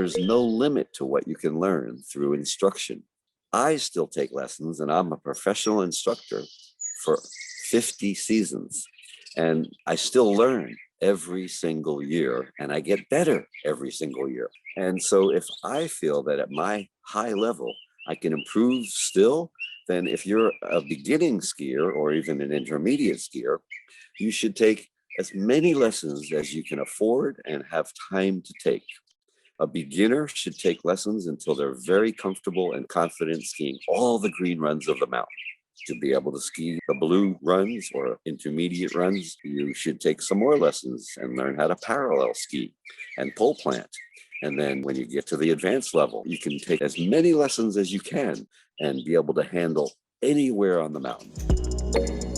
there's no limit to what you can learn through instruction. I still take lessons, and I'm a professional instructor for 50 seasons. And I still learn every single year, and I get better every single year. And so if I feel that at my high level, I can improve still, then if you're a beginning skier or even an intermediate skier, you should take as many lessons as you can afford and have time to take. A beginner should take lessons until they're very comfortable and confident skiing all the green runs of the mountain. To be able to ski the blue runs or intermediate runs, you should take some more lessons and learn how to parallel ski and pole plant. And then when you get to the advanced level, you can take as many lessons as you can and be able to handle anywhere on the mountain.